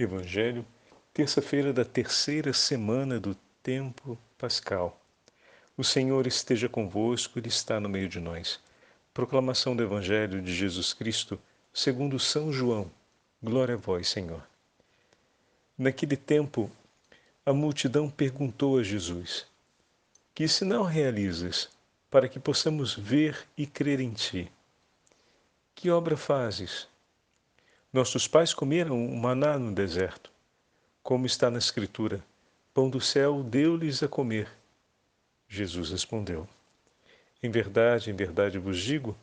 Evangelho, terça-feira da terceira semana do tempo pascal. O Senhor esteja convosco, Ele está no meio de nós. Proclamação do Evangelho de Jesus Cristo, segundo São João. Glória a vós, Senhor. Naquele tempo, a multidão perguntou a Jesus: Que sinal realizas para que possamos ver e crer em ti? Que obra fazes? Nossos pais comeram o maná no deserto. Como está na Escritura, pão do céu deu-lhes a comer. Jesus respondeu: em verdade vos digo,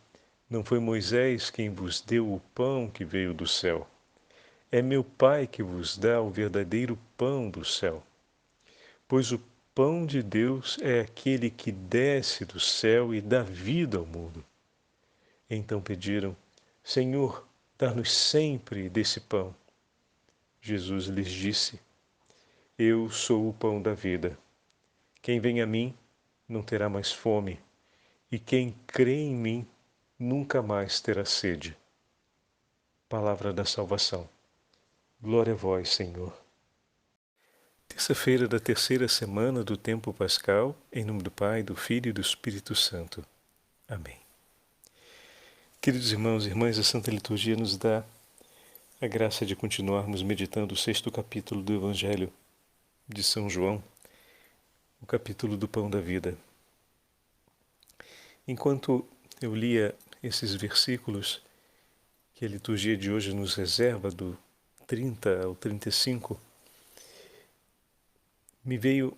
não foi Moisés quem vos deu o pão que veio do céu. É meu Pai que vos dá o verdadeiro pão do céu. Pois o pão de Deus é aquele que desce do céu e dá vida ao mundo. Então pediram: Senhor, dá-nos sempre desse pão. Jesus lhes disse: Eu sou o pão da vida. Quem vem a mim não terá mais fome, e quem crê em mim nunca mais terá sede. Palavra da salvação. Glória a vós, Senhor. Terça-feira da terceira semana do tempo pascal, em nome do Pai, do Filho e do Espírito Santo. Amém. Queridos irmãos e irmãs, a Santa Liturgia nos dá a graça de continuarmos meditando o sexto capítulo do Evangelho de São João, o capítulo do Pão da Vida. Enquanto eu lia esses versículos que a liturgia de hoje nos reserva, do 30 ao 35, me veio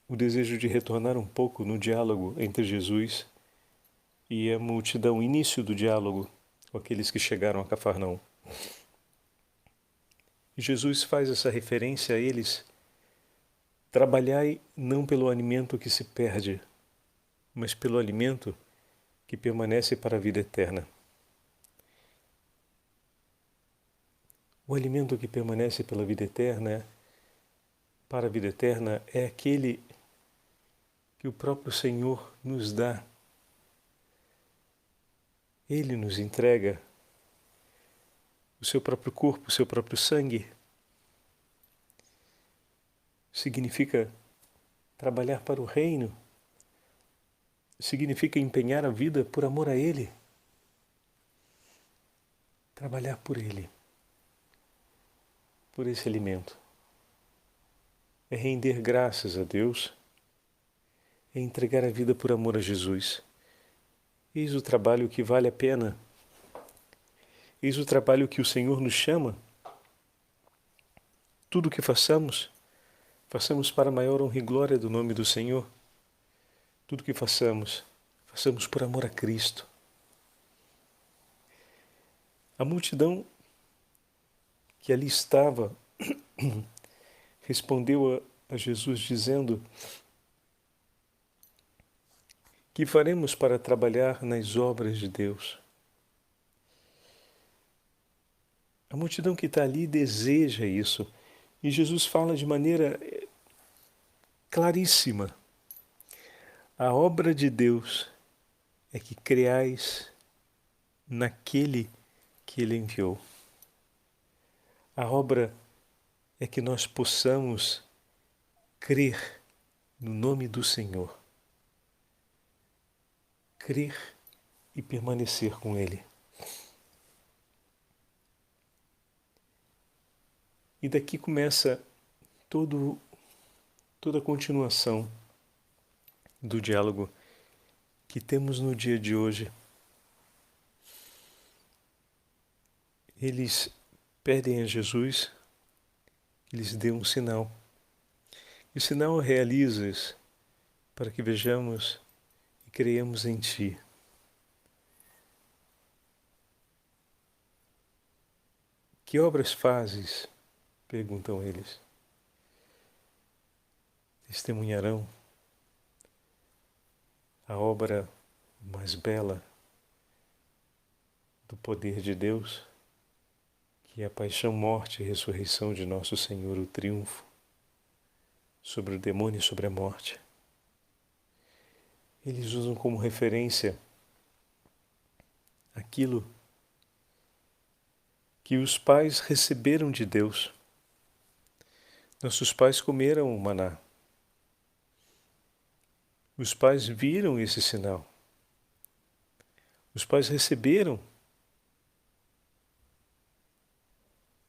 o desejo de retornar um pouco no diálogo entre Jesus e a multidão, o início do diálogo com aqueles que chegaram a Cafarnaum. E Jesus faz essa referência a eles: trabalhai não pelo alimento que se perde, mas pelo alimento que permanece para a vida eterna. O alimento que permanece pela vida eterna, para a vida eterna, é aquele que o próprio Senhor nos dá. Ele nos entrega o seu próprio corpo, o seu próprio sangue. Significa trabalhar para o reino. Significa empenhar a vida por amor a Ele. Trabalhar por Ele, por esse alimento. É render graças a Deus, é entregar a vida por amor a Jesus. Eis o trabalho que vale a pena. Eis o trabalho que o Senhor nos chama. Tudo o que façamos, façamos para a maior honra e glória do nome do Senhor. Tudo o que façamos, façamos por amor a Cristo. A multidão que ali estava respondeu a Jesus dizendo: que faremos para trabalhar nas obras de Deus? A multidão que está ali deseja isso. E Jesus fala de maneira claríssima: a obra de Deus é que creais naquele que Ele enviou. A obra é que nós possamos crer no nome do Senhor. Crer e permanecer com Ele. E daqui começa toda a continuação do diálogo que temos no dia de hoje. Eles pedem a Jesus que lhes dê um sinal. E o sinal realizas para que vejamos e creiamos em Ti. Que obras fazes? Perguntam eles. Testemunharão a obra mais bela do poder de Deus, que é a paixão, morte e ressurreição de nosso Senhor, o triunfo sobre o demônio e sobre a morte. Eles usam como referência aquilo que os pais receberam de Deus. Nossos pais comeram o maná. Os pais viram esse sinal. Os pais receberam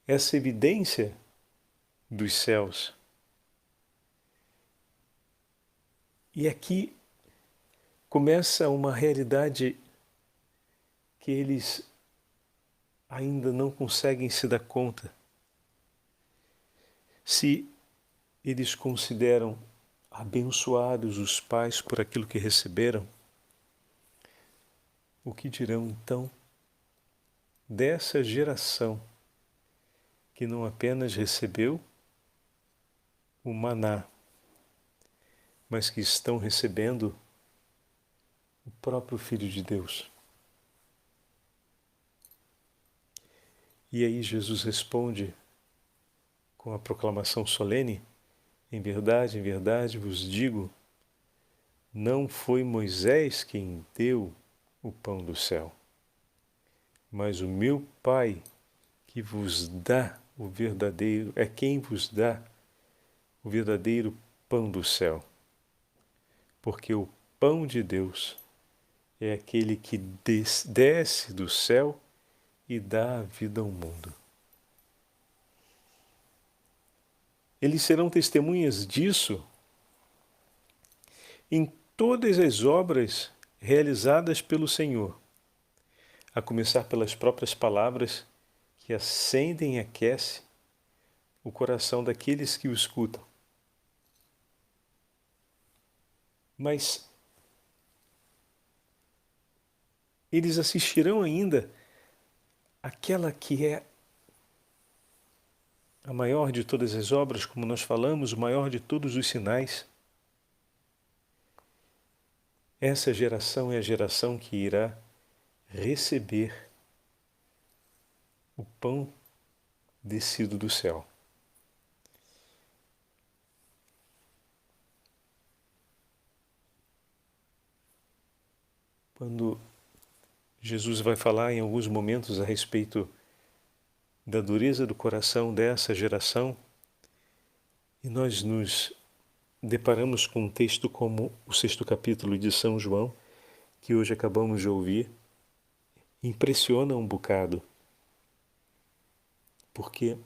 essa evidência dos céus. E aqui começa uma realidade que eles ainda não conseguem se dar conta. Se eles consideram abençoados os pais por aquilo que receberam, o que dirão então dessa geração que não apenas recebeu o maná, mas que estão recebendo o próprio Filho de Deus? E aí Jesus responde com a proclamação solene: em verdade vos digo, não foi Moisés quem deu o pão do céu, mas o meu Pai que vos dá o verdadeiro, é quem vos dá o verdadeiro pão do céu. Porque o pão de Deus é aquele que desce do céu e dá a vida ao mundo. Eles serão testemunhas disso em todas as obras realizadas pelo Senhor, a começar pelas próprias palavras que acendem e aquecem o coração daqueles que o escutam. Mas eles assistirão ainda àquela que é a maior de todas as obras, como nós falamos, o maior de todos os sinais. Essa geração é a geração que irá receber o pão descido do céu. Quando Jesus vai falar em alguns momentos a respeito da dureza do coração dessa geração, e nós nos deparamos com um texto como o 6º capítulo de São João, que hoje acabamos de ouvir, impressiona um bocado, porque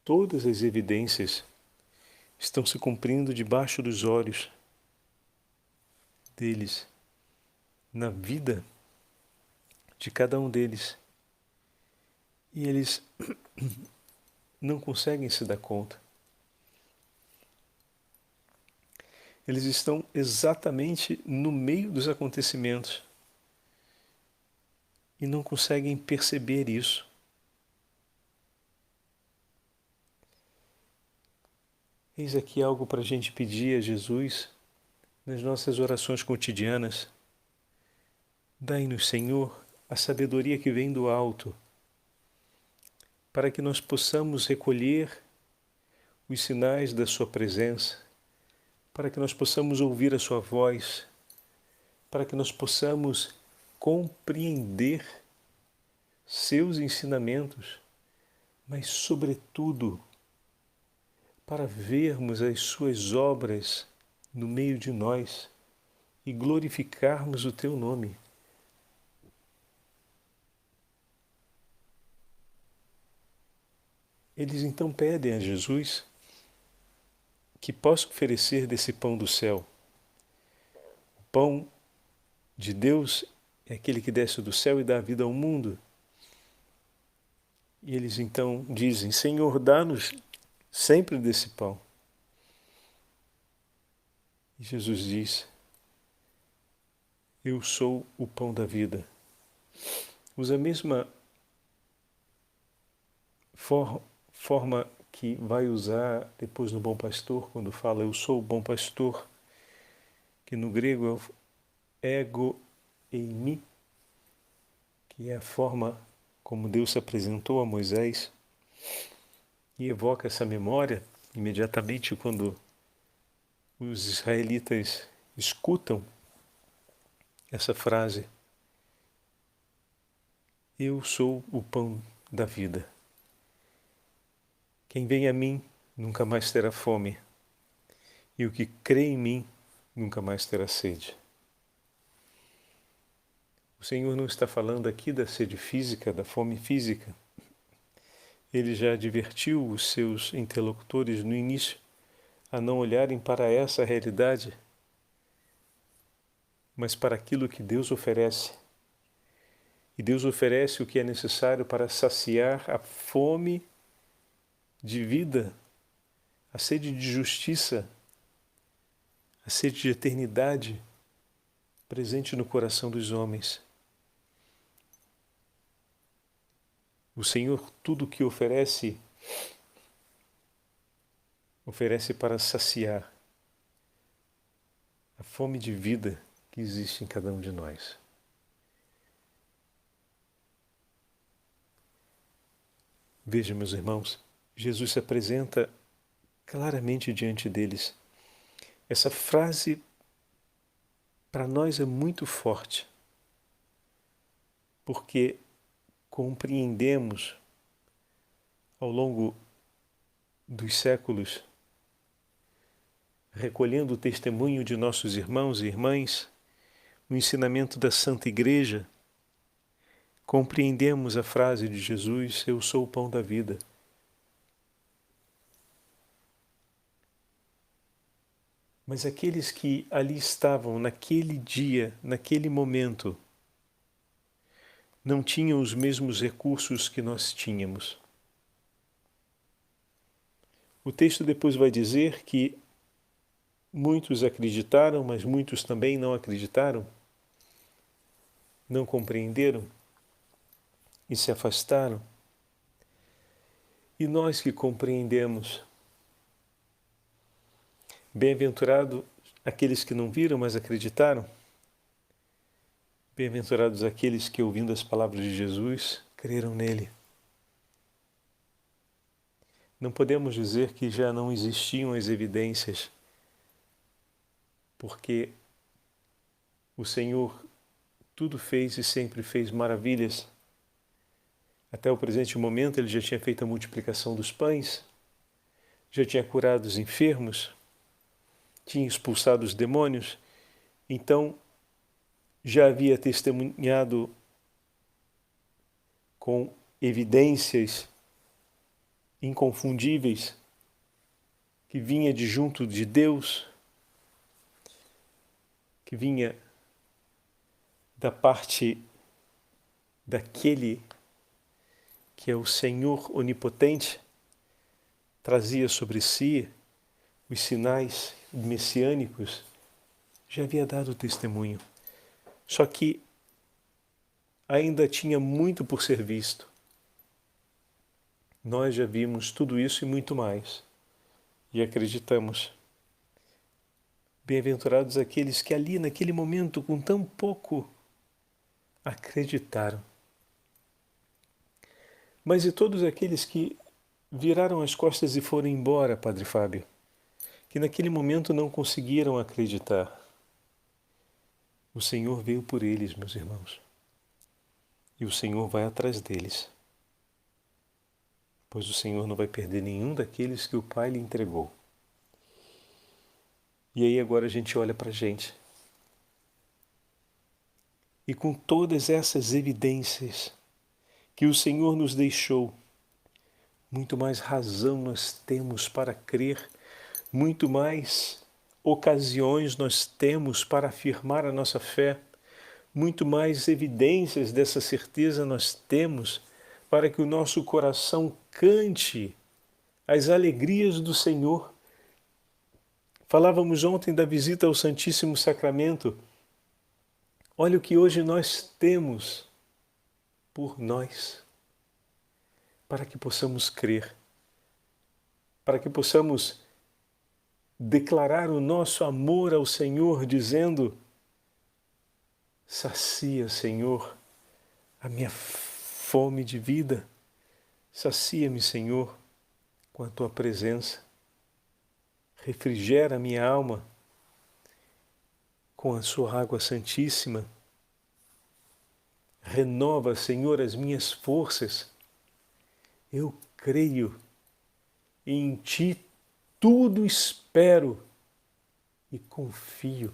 todas as evidências estão se cumprindo debaixo dos olhos deles, na vida de cada um deles. E eles não conseguem se dar conta. Eles estão exatamente no meio dos acontecimentos e não conseguem perceber isso. Eis aqui algo para a gente pedir a Jesus nas nossas orações cotidianas. Dai-nos, Senhor, a sabedoria que vem do alto, para que nós possamos recolher os sinais da Sua presença, para que nós possamos ouvir a Sua voz, para que nós possamos compreender seus ensinamentos, mas, sobretudo, para vermos as Suas obras no meio de nós e glorificarmos o Teu nome. Eles então pedem a Jesus que possa oferecer desse pão do céu. O pão de Deus é aquele que desce do céu e dá vida ao mundo. E eles então dizem: Senhor, dá-nos sempre desse pão. E Jesus diz: eu sou o pão da vida. Usa a mesma forma que vai usar depois no Bom Pastor, quando fala eu sou o bom pastor, que no grego é o ego eimi, que é a forma como Deus se apresentou a Moisés, e evoca essa memória imediatamente quando os israelitas escutam essa frase. Eu sou o pão da vida. Quem vem a mim nunca mais terá fome, e o que crê em mim nunca mais terá sede. O Senhor não está falando aqui da sede física, da fome física. Ele já advertiu os seus interlocutores no início a não olharem para essa realidade, mas para aquilo que Deus oferece. E Deus oferece o que é necessário para saciar a fome de vida, a sede de justiça, a sede de eternidade presente no coração dos homens. O Senhor tudo o que oferece para saciar a fome de vida que existe em cada um de nós. Veja, meus irmãos, Jesus se apresenta claramente diante deles. Essa frase para nós é muito forte, porque compreendemos ao longo dos séculos, recolhendo o testemunho de nossos irmãos e irmãs, o ensinamento da Santa Igreja, compreendemos a frase de Jesus: eu sou o pão da vida. Mas aqueles que ali estavam naquele dia, naquele momento, não tinham os mesmos recursos que nós tínhamos. O texto depois vai dizer que muitos acreditaram, mas muitos também não acreditaram, não compreenderam e se afastaram. E nós que compreendemos, bem-aventurado aqueles que não viram, mas acreditaram. Bem-aventurados aqueles que, ouvindo as palavras de Jesus, creram nele. Não podemos dizer que já não existiam as evidências, porque o Senhor tudo fez e sempre fez maravilhas. Até o presente momento ele já tinha feito a multiplicação dos pães, já tinha curado os enfermos, tinha expulsado os demônios, então já havia testemunhado com evidências inconfundíveis que vinha de junto de Deus, que vinha da parte daquele que é o Senhor onipotente, trazia sobre si os sinais messiânicos, já havia dado testemunho. Só que ainda tinha muito por ser visto. Nós já vimos tudo isso e muito mais, e acreditamos. Bem-aventurados aqueles que ali, naquele momento, com tão pouco, acreditaram. Mas e todos aqueles que viraram as costas e foram embora, Padre Fábio, que naquele momento não conseguiram acreditar? O Senhor veio por eles, meus irmãos, e o Senhor vai atrás deles, pois o Senhor não vai perder nenhum daqueles que o Pai lhe entregou. E aí agora a gente olha para a gente. E com todas essas evidências que o Senhor nos deixou, muito mais razão nós temos para crer, muito mais ocasiões nós temos para afirmar a nossa fé, muito mais evidências dessa certeza nós temos para que o nosso coração cante as alegrias do Senhor. Falávamos ontem da visita ao Santíssimo Sacramento. Olha o que hoje nós temos por nós, para que possamos crer, para que possamos declarar o nosso amor ao Senhor, dizendo: sacia, Senhor, a minha fome de vida, sacia-me, Senhor, com a Tua presença, refrigera a minha alma com a Sua água santíssima, renova, Senhor, as minhas forças. Eu creio, e em Ti tudo espero e confio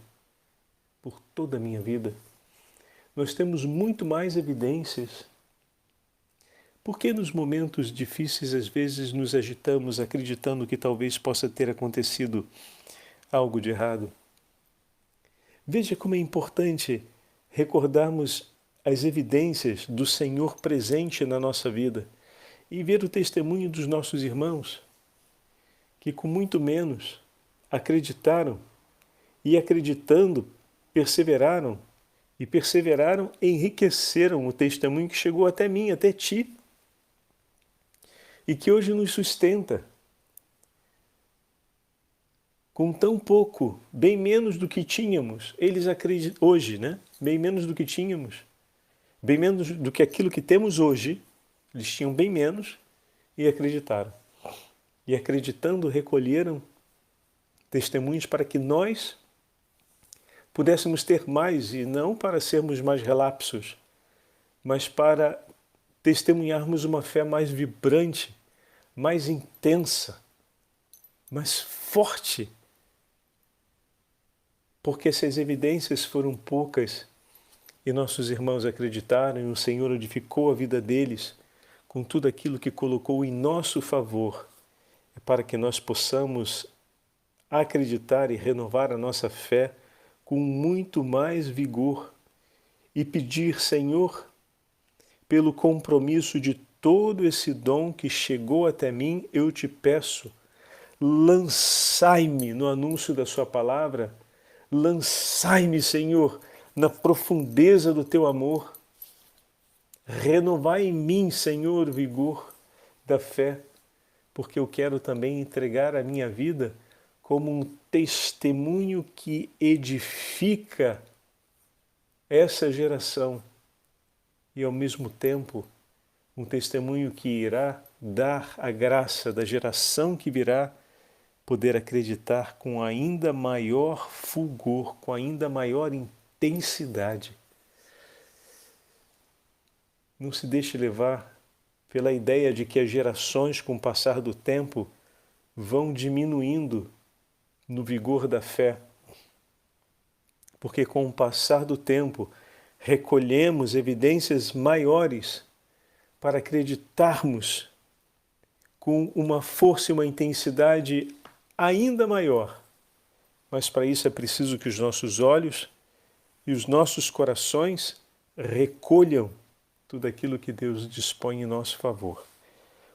por toda a minha vida. Nós temos muito mais evidências. Por que nos momentos difíceis às vezes nos agitamos acreditando que talvez possa ter acontecido algo de errado? Veja como é importante recordarmos as evidências do Senhor presente na nossa vida e ver o testemunho dos nossos irmãos, que com muito menos acreditaram e acreditando perseveraram e perseveraram, enriqueceram o testemunho que chegou até mim, até ti, e que hoje nos sustenta. Com tão pouco, bem menos do que tínhamos, eles acreditam hoje, né? Bem menos do que tínhamos, bem menos do que aquilo que temos hoje, eles tinham bem menos e acreditaram. E acreditando, recolheram testemunhos para que nós pudéssemos ter mais, e não para sermos mais relapsos, mas para testemunharmos uma fé mais vibrante, mais intensa, mais forte. Porque se as evidências foram poucas e nossos irmãos acreditaram e o Senhor edificou a vida deles com tudo aquilo que colocou em nosso favor, é para que nós possamos acreditar e renovar a nossa fé com muito mais vigor e pedir, Senhor, pelo compromisso de todo esse dom que chegou até mim, eu te peço, lançai-me no anúncio da sua palavra, lançai-me, Senhor, na profundeza do teu amor, renovai em mim, Senhor, o vigor da fé, porque eu quero também entregar a minha vida como um testemunho que edifica essa geração e, ao mesmo tempo, um testemunho que irá dar a graça da geração que virá poder acreditar com ainda maior fulgor, com ainda maior intensidade. Não se deixe levar pela ideia de que as gerações, com o passar do tempo, vão diminuindo no vigor da fé, porque com o passar do tempo recolhemos evidências maiores para acreditarmos com uma força e uma intensidade ainda maior. Mas para isso é preciso que os nossos olhos e os nossos corações recolham tudo aquilo que Deus dispõe em nosso favor.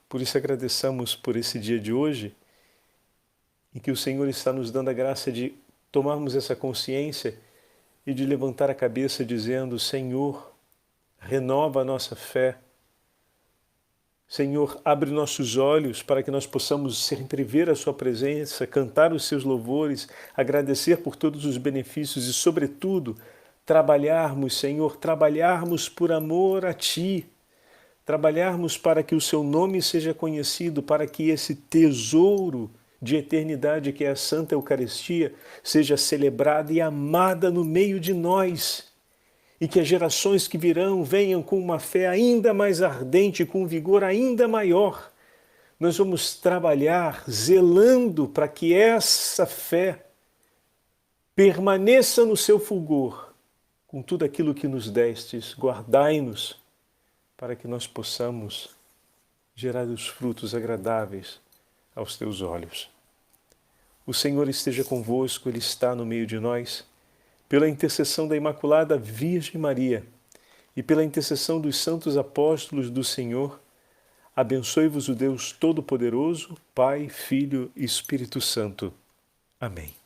Por isso agradeçamos por esse dia de hoje, em que o Senhor está nos dando a graça de tomarmos essa consciência e de levantar a cabeça dizendo: Senhor, renova a nossa fé. Senhor, abre nossos olhos para que nós possamos sempre ver a sua presença, cantar os seus louvores, agradecer por todos os benefícios e, sobretudo, trabalharmos, Senhor, trabalharmos por amor a Ti, trabalharmos para que o Seu nome seja conhecido, para que esse tesouro de eternidade que é a Santa Eucaristia seja celebrada e amada no meio de nós, e que as gerações que virão venham com uma fé ainda mais ardente, com um vigor ainda maior. Nós vamos trabalhar zelando para que essa fé permaneça no seu fulgor, com tudo aquilo que nos destes. Guardai-nos para que nós possamos gerar os frutos agradáveis aos teus olhos. O Senhor esteja convosco, Ele está no meio de nós. Pela intercessão da Imaculada Virgem Maria e pela intercessão dos santos apóstolos do Senhor, abençoe-vos o Deus Todo-Poderoso, Pai, Filho e Espírito Santo. Amém.